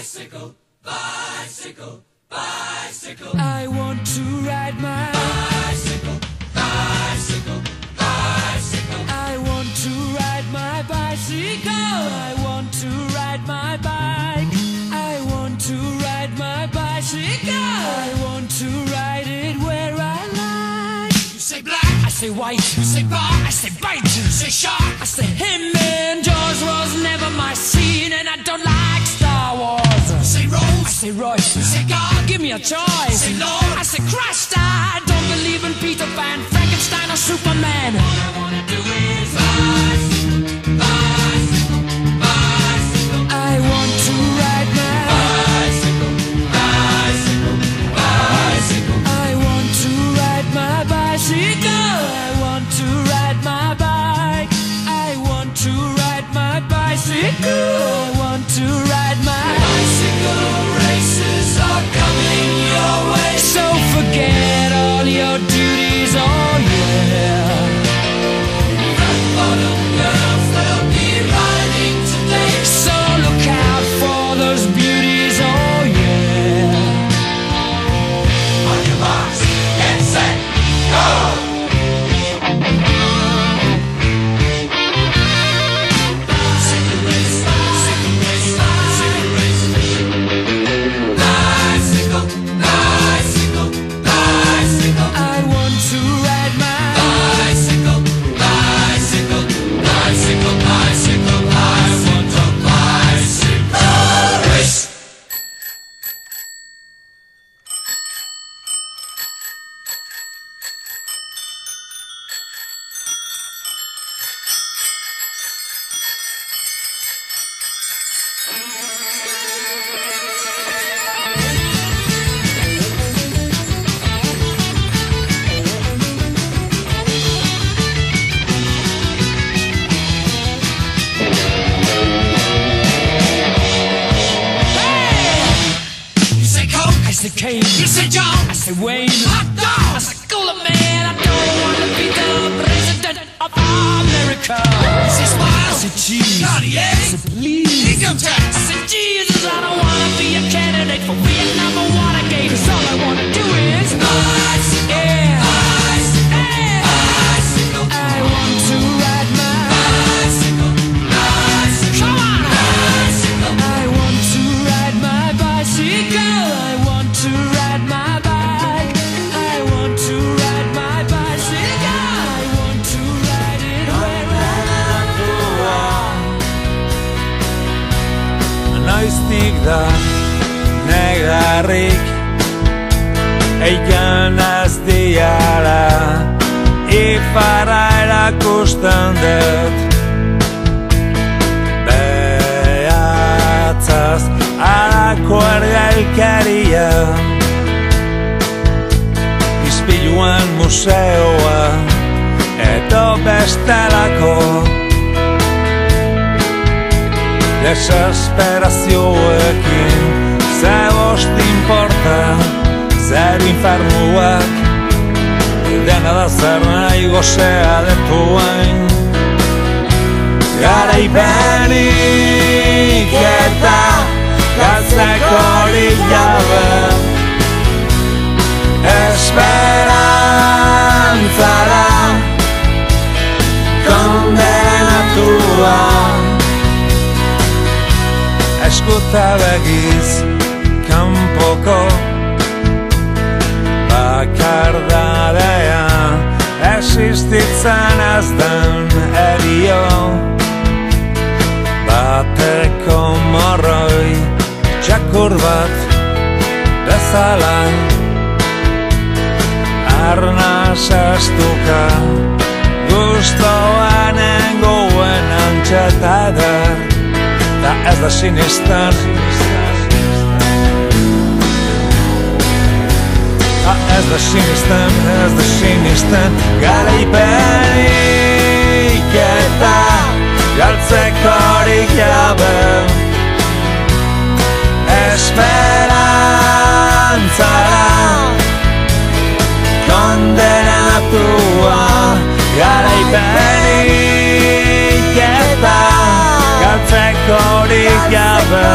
Bicycle, bicycle, bicycle. I want to ride my bicycle, bicycle, bicycle. I want to ride my bicycle. I want to ride my bike. I want to ride my bicycle. I want to ride it where I like. You say black, I say white. you say bar, I say bite. you say shark. I say him and Jaws was never my scene, and I don't like Star Wars. You say Rose, I say Royce. you say God, Give me a choice. say Lord. I say Christ. I don't believe in Peter Pan, Frankenstein, or Superman. All I wanna do is bicycle, bicycle, bicycle. I want to ride my Bicycle, bicycle, bicycle. I want to ride my bicycle. I want to ride my bike. I want to ride my bicycle. I want to ride my Bicycle races are coming your way. So forget all your duties, oh yeah. Rock bottom girls, they'll be riding today. So look out for those beauties, oh yeah. On your marks, get set, go! Bicycle race, bicycle race, bicycle race. Bicycle, bicycle, bicycle. I want to ride my Bicycle, bicycle, bicycle, bicycle. I want a bicycle race. You say Coke, I say Kane. you say John, I say Wayne. hot I dog. say cooler man. I don't want to be the president of America. You say I smile, say cheese. I Cartier, say please. income I tax. said, Jesus, I don't wanna be a candidate for Vietnam or Watergate. 'Cause all I wanna do is Bicycle, yeah, bicycle, yeah. bicycle, I want to ride my bicycle, bicycle, come on. bicycle. I want to ride my bicycle. I want to ride my bike. I want to ride my bicycle. I want to ride it where I Noiztik da negarrik eikan az diara ifarra erakusten dut behatzaz harako ergelkeria Ispiluan museoa edo bestelako Desesperazioekin ze bost importa zer infernuak dena da zer nahi gozea detuain Garaipenik eta galtzekorik jabe Esperantzara kondenatua Eskuta begiz kanpoko bakardadea existitzen ez den erio bateko morroi txakur bat bezala arnaz estuka gustoanen goen antxeta eder Da ez da sinistan Da ez da sinistan Garaipenik eta galtzekorik jabe Esperantzara kondenatua Garaipenik eta galtzekorik jabe